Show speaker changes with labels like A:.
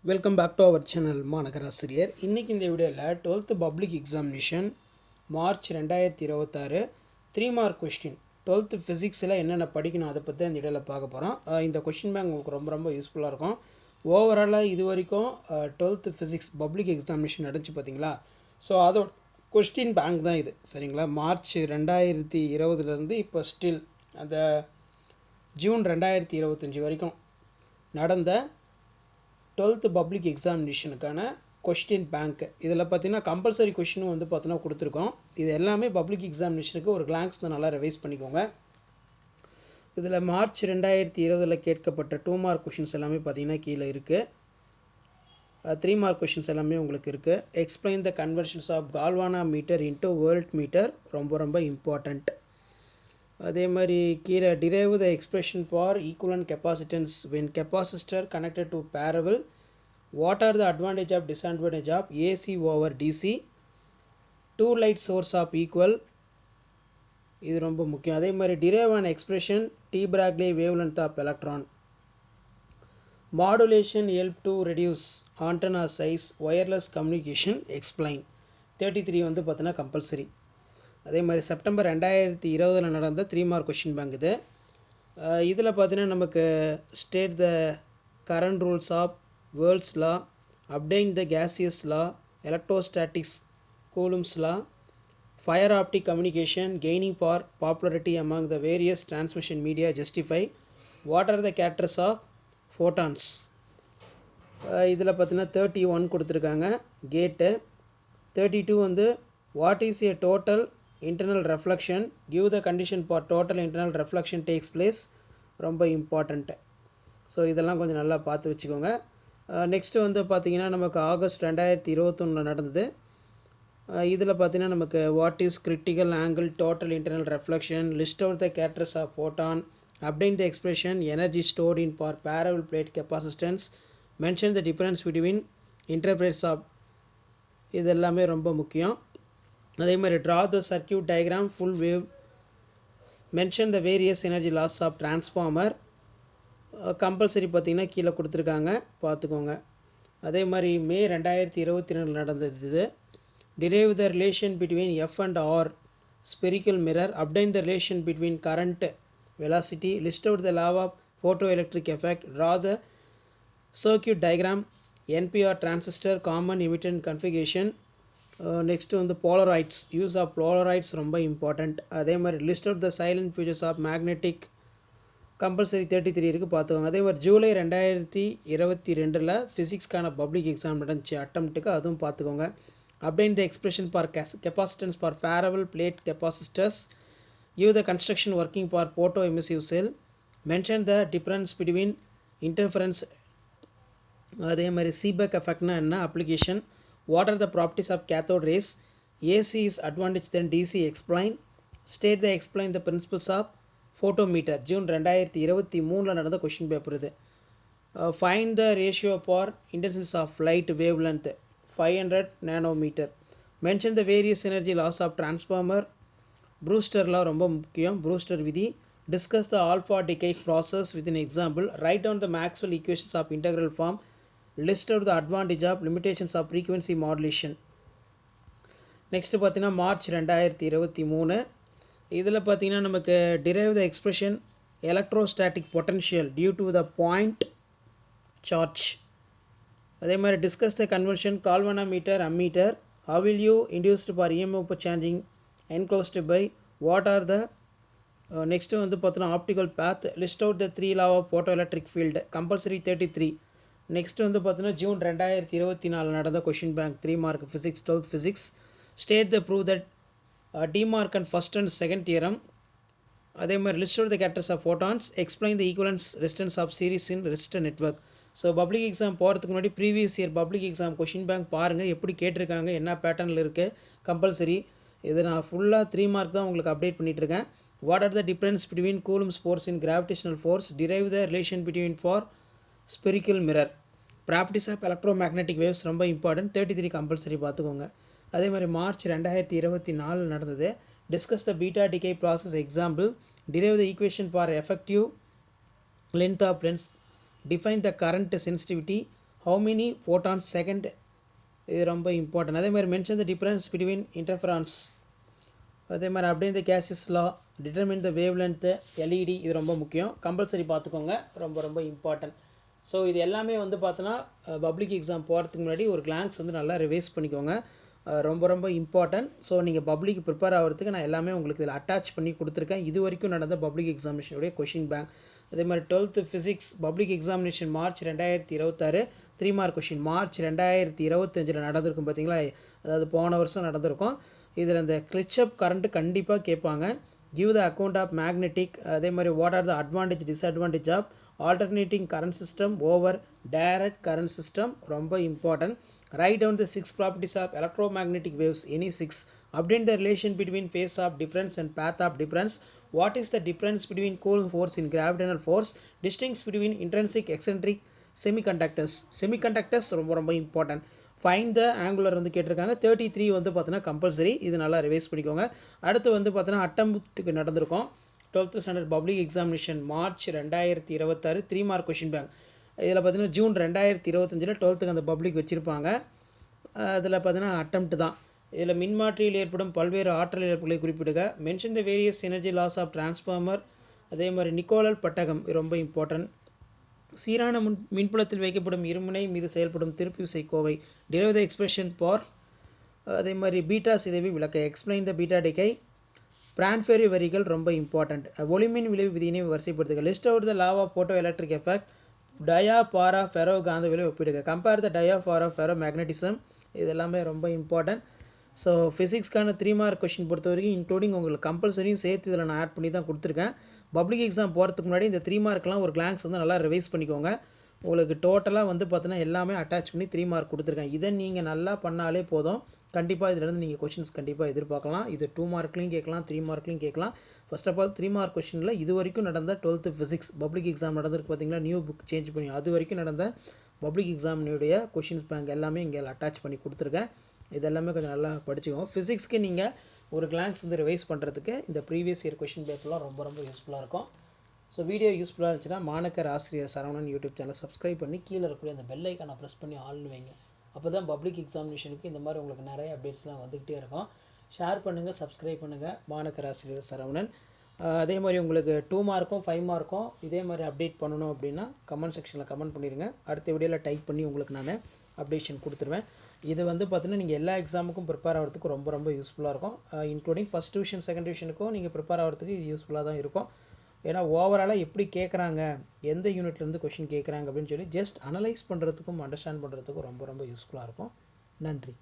A: Welcome back to our channel மாநகராசிரியர். இன்றைக்கி இந்த வீடியோவில் 12th public examination March 2026 3 mark question 12th ஃபிசிக்ஸில் என்னென்ன படிக்கணும் அதை பற்றி இந்த வீடியோவில் பார்க்க போகிறோம். இந்த கொஸ்டின் பேங்க் உங்களுக்கு ரொம்ப யூஸ்ஃபுல்லாக இருக்கும். ஓவராலாக இது வரைக்கும் 12th ஃபிசிக்ஸ் பப்ளிக் எக்ஸாமினேஷன் நடந்துச்சு பார்த்தீங்களா. ஸோ அதோட கொஸ்டின் பேங்க் தான் இது, சரிங்களா. மார்ச் 2020 இப்போ ஸ்டில் அந்த ஜூன் 2025 வரைக்கும் நடந்த 12th பப்ளிக் எக்ஸாமினேஷனுக்கான கொஸ்டின் பேங்க். இதில் பார்த்தீங்கன்னா கம்பல்சரி கொஸ்டினும் பார்த்தீங்கன்னா கொடுத்துருக்கோம். இது எல்லாமே பப்ளிக் எக்ஸாமினேஷனுக்கு ஒரு கிளான்ஸ் நல்லா ரிவைஸ் பண்ணிக்கோங்க. இதில் மார்ச் 2020 கேட்கப்பட்ட 2 மார்க் கொஷின்ஸ் எல்லாமே பார்த்தீங்கன்னா கீழே இருக்குது. 3 மார்க் கொஷின்ஸ் எல்லாமே உங்களுக்கு இருக்குது. Explain the conversions of galvanometer into voltmeter, ரொம்ப இம்பார்ட்டண்ட். அதே மாதிரி கீழே derive the expression for equivalent capacitance when capacitor connected to parallel, what are the advantage of disadvantage of AC over DC, two light source of equal, இது ரொம்ப முக்கியம். அதே மாதிரி derive and expression de Broglie wavelength of electron, modulation help to reduce antenna size, wireless communication explain. 33 பார்த்தீங்கன்னா compulsory. அதே மாதிரி September 2020 நடந்த 3 mark question bank இது. இதில் பார்த்தீங்கன்னா நமக்கு state the current rules of world's law, obtain the Gauss's law, electrostatics Coulomb's law, fibre optic communication gaining for popularity among the various transmission media justify, what are the characters of photons. இதில் பார்த்தீங்கன்னா 31 கொடுத்துருக்காங்க கேட்டு. 32 what is a total internal reflection, give the condition for total internal reflection takes place, ரொம்ப important. So இதெல்லாம் கொஞ்சம் நல்லா பார்த்து வச்சுக்கோங்க. நெக்ஸ்ட்டு பார்த்திங்கன்னா நமக்கு ஆகஸ்ட் 2021 நடந்தது. இதில் பார்த்திங்கன்னா நமக்கு what is critical angle total internal reflection, list out the characters of photon, obtain the expression energy stored in for parallel plate capacitance, mention the difference between interprets of, இது எல்லாமே ரொம்ப முக்கியம். அதே மாதிரி draw the circuit diagram full wave, mention the various energy loss of transformer, compulsory பார்த்திங்கன்னா கீழே கொடுத்துருக்காங்க, பார்த்துக்கோங்க. அதே மாதிரி மே 2022 நடந்தது இது. Derive the relation between F and R spherical mirror, obtain the relation between current velocity, list out the law of photo electric effect, draw the circuit diagram, NPR transistor common emitter configuration. Next polaroids, use of polaroids ரொம்ப important. அதே மாதிரி list out the salient features of magnetic, compulsory 33 இருக்குது, பார்த்துக்கோங்க. அதே மாதிரி July 2022 ஃபிசிக்ஸ்க்கான public exam நடந்துச்சு அட்டம்ப்ட்டுக்கு, அதுவும் பார்த்துக்கோங்க. Obtain the expression for capacitance for parallel plate capacitors, give the construction working for photo emissive cell, mention the difference between interference. அதே மாதிரி சீபெக் எஃபெக்ட்னா என்ன, application, what are the properties of cathode rays, AC is advantage than DC, explain, state the explain the principles of photometer. June 2023 நடந்த question paper இது. find the ratio for intensity of light wavelength 500 nanometer, mention the various energy loss of transformer, Brewster law ரொம்ப முக்கியம், Brewster விதி, discuss the alpha decay process with an example, write down the Maxwell equations of integral form, list out the advantage of limitations of frequency modulation. Next பார்த்தீங்கன்னா March 2023 இதில் பார்த்தீங்கன்னா நமக்கு derive the expression electrostatic potential due to the point charge. அதே மாதிரி discuss the conversion galvanometer ammeter, how will you induced for EMF changing enclosed by, what are the next பார்த்தீங்கன்னா optical path, list out the 3 law of photoelectric field, compulsory 33. Next பார்த்தீங்கன்னா June 2024 நடந்த question bank 3 mark physics 12th physics. State the prove that De Morgan first and second theorem. அதே மாதிரி list out the characters of photons, explain the equivalence resistance of series in resistor network. So public exam போகிறதுக்கு முன்னாடி previous year public exam question bank பாருங்கள், எப்படி கேட்டிருக்காங்க, என்ன பேட்டர்னில் இருக்குது, கம்பல்சரி. இது நான் ஃபுல்லாக 3 மார்க் தான் உங்களுக்கு அப்டேட் பண்ணிகிட்ருக்கேன். What are the difference between Coulomb's force in gravitational force, derive the relation between for spherical mirror, properties of electromagnetic waves ரொம்ப இம்பார்ட்டன்ட், 33 கம்பல்சரி பார்த்துக்கோங்க. அதே மாதிரி மார்ச் 2024 நடந்தது. Discuss the beta decay process example, derive the equation for effective length of lens, define the current sensitivity, how many photons second, இது ரொம்ப important. அதே மாதிரி mention the difference between interference, அதே மாதிரி அப்படியே இந்த கேசிஸ் லா, டிட்டர்மின் த wave length, LED, இது ரொம்ப முக்கியம், கம்பல்சரி பார்த்துக்கோங்க, ரொம்ப ரொம்ப இம்பார்ட்டன்ட். ஸோ இது எல்லாமே வந்து பார்த்தோன்னா பப்ளிக் எக்ஸாம் போகிறதுக்கு முன்னாடி ஒரு கிளான்ஸ் வந்து நல்லா ரிவைஸ் பண்ணிக்கோங்க, ரொம்ப ரொம்ப இம்பார்ட்டன்ட். ஸோ நீங்கள் பப்ளிக் ப்ரிப்பேர் ஆகிறதுக்கு நான் எல்லாமே உங்களுக்கு இதில் அட்டாச் பண்ணி கொடுத்துருக்கேன். இது வரைக்கும் நடந்த பப்ளிக் எக்ஸாமினேஷனுடைய கொஷின் பேங்க். அதே மாதிரி 12th physics public examination March 2026 3 mark question March 2025 நடந்திருக்கும் பார்த்தீங்களா, அதாவது போன வருஷம் நடந்திருக்கும். இதில் இந்த கிளிச்சப் கரண்ட்டு கண்டிப்பாக கேட்பாங்க. Give the account of magnetic, அதே மாதிரி what are the advantage disadvantage of alternating current system over direct current system, ரொம்ப important. Write down the 6 properties of electromagnetic waves, any 6. Update the relation between phase of difference and path of difference. What is the difference between Coulomb force in gravitational force. Distinguish between intrinsic extrinsic semiconductors ரொம்ப ரொம்ப important. Find the angular வந்து கேட்டிருக்காங்க. 33 வந்து பார்த்தீங்கன்னா compulsory, இது நல்லா revise பண்ணிக்கோங்க. அடுத்து வந்து பார்த்தீங்கன்னா அட்டம்ப்ட்டுக்கு நடந்திருக்கும் 12th standard public examination March 2026 3 mark question bank. இதில் பார்த்தீங்கன்னா ஜூன் 2025 12th அந்த பப்ளிக் வச்சுருப்பாங்க. அதில் பார்த்தீங்கன்னா அட்டம்ப்ட் தான். இதில் மின்மாற்றியில் ஏற்படும் பல்வேறு ஆற்றல் இழப்புகளை குறிப்பிடுக. Mention the various energy loss of transformer. அதே மாதிரி நிக்கோலல் பட்டகம் ரொம்ப இம்பார்ட்டன்ட். சீரான மின்புலத்தில் வைக்கப்படும் இருமுனை மீது செயல்படும் திருப்பு விசை Kovai. Drive the expression for. அதே மாதிரி பீட்டா சிதைவை விளக்க. Explain the beta டிகை. பிரான்ஃபெரி வரிகள் ரொம்ப இம்பார்ட்டன்ட். ஒளிமின் விளைவு விதியினை வரிசைப்படுத்துக. List out the law of photo electric effect. Dia para ferro காந்த விளைவு ஒப்பிடுக. Compare the dia para ferro magnetism, இது எல்லாமே ரொம்ப இம்பார்ட்டன்ட். ஸோ ஃபிசிக்ஸ்க்கான 3 மார்க் கொஷின் பொறுத்த வரைக்கும் இன்க்ளூடிங் உங்களுக்கு கம்பல்சரியும் சேர்த்து இதில் நான் ஆட் பண்ணி தான் கொடுத்துருக்கேன். பப்ளிக் எக்ஸாம் போகிறதுக்கு முன்னாடி இந்த 3 மார்க்லாம் ஒரு கிளான்ஸ் வந்து நல்லா ரிவைஸ் பண்ணிக்கோங்க. உங்களுக்கு டோட்டலாக வந்து பார்த்தீங்கன்னா எல்லாமே அட்டாச் பண்ணி 3 மார்க் கொடுத்துருக்கேன். இதை நீங்கள் நல்லா பண்ணாலே போதும், கண்டிப்பாக இதிலேருந்து நீங்கள் கொஷின்ஸ் கண்டிப்பாக எதிர்பார்க்கலாம். இது 2 மார்க்லையும் கேட்கலாம், 3 மார்க்லையும் கேட்கலாம். ஃபர்ஸ்ட் ஆஃப் ஆல் 3 மார்க் கொஷினில் இது வரைக்கும் நடந்த 12th ஃபிசிக்ஸ் பப்ளிக் எக்ஸாம் நடந்திருக்கு பார்த்தீங்களா, நியூ புக் சேஞ்ச் பண்ணி அது வரைக்கும் நடந்த பப்ளிக் எக்ஸாமினுடைய கொஷின்ஸ் பேங்க் எல்லாமே இங்கே அட்டாச் பண்ணி கொடுத்துருக்கேன். இதெல்லாமே கொஞ்சம் நல்லா படிச்சுக்கோங்க. ஃபிசிக்ஸ்க்கு நீங்கள் ஒரு கிளான்ஸ் வந்து ரிவைஸ் பண்ணுறதுக்கு இந்த ப்ரீவியஸ் இயர் கொஷின் பேப்பர்லாம் ரொம்ப ரொம்ப யூஸ்ஃபுல்லாக இருக்கும். ஸோ வீடியோ யூஸ்ஃபுல்லாக இருந்துச்சுன்னா மாணக்கர் ஆசிரியர் சரவணன் யூடியூப் சேனல் சப்ஸ்கிரைப் பண்ணி கீழே இருக்கக்கூடிய அந்த பெல் ஐக்கானை ப்ரெஸ் பண்ணி ஆள்னு வைங்க. அப்போ தான் பப்ளிக் எக்ஸாமினேஷனுக்கு இந்த மாதிரி உங்களுக்கு நிறைய அப்டேட்ஸ்லாம் வந்துக்கிட்டே இருக்கும். ஷேர் பண்ணுங்கள், சப்ஸ்கிரைப் பண்ணுங்கள். மாணக்கர் ஆசிரியர் சரவணன். அதே மாதிரி உங்களுக்கு 2 மார்க்கும் 5 மார்க்கும் இதே மாதிரி அப்டேட் பண்ணணும் அப்படின்னா கமெண்ட் செக்ஷனில் கமெண்ட் பண்ணிடுங்க. அடுத்த வீடியோவில் டைப் பண்ணி உங்களுக்கு நான் அப்டேஷன் கொடுத்துருவேன். இது வந்து பார்த்தீங்கன்னா நீங்கள் எல்லா எக்ஸாமுக்கும் ப்ரிப்பேர் ஆகிறதுக்கு ரொம்ப ரொம்ப யூஸ்ஃபுல்லாக இருக்கும். இன்க்ளூடிங் ஃபஸ்ட் டிவிஷன் செகண்ட் டிவிஷனுக்கும் நீங்கள் ப்ரிப்பேர் ஆகிறதுக்கு இது யூஸ்ஃபுல்லாக தான் இருக்கும். ஏன்னா ஓவராலாக எப்படி கேட்குறாங்க, எந்த யூனிட்லேருந்து கொஷின் கேட்குறாங்க அப்படின்னு சொல்லி ஜஸ்ட் அனலைஸ் பண்ணுறதுக்கும் அண்டர்ஸ்டாண்ட் பண்ணுறதுக்கும் ரொம்ப ரொம்ப யூஸ்ஃபுல்லாக இருக்கும். நன்றி.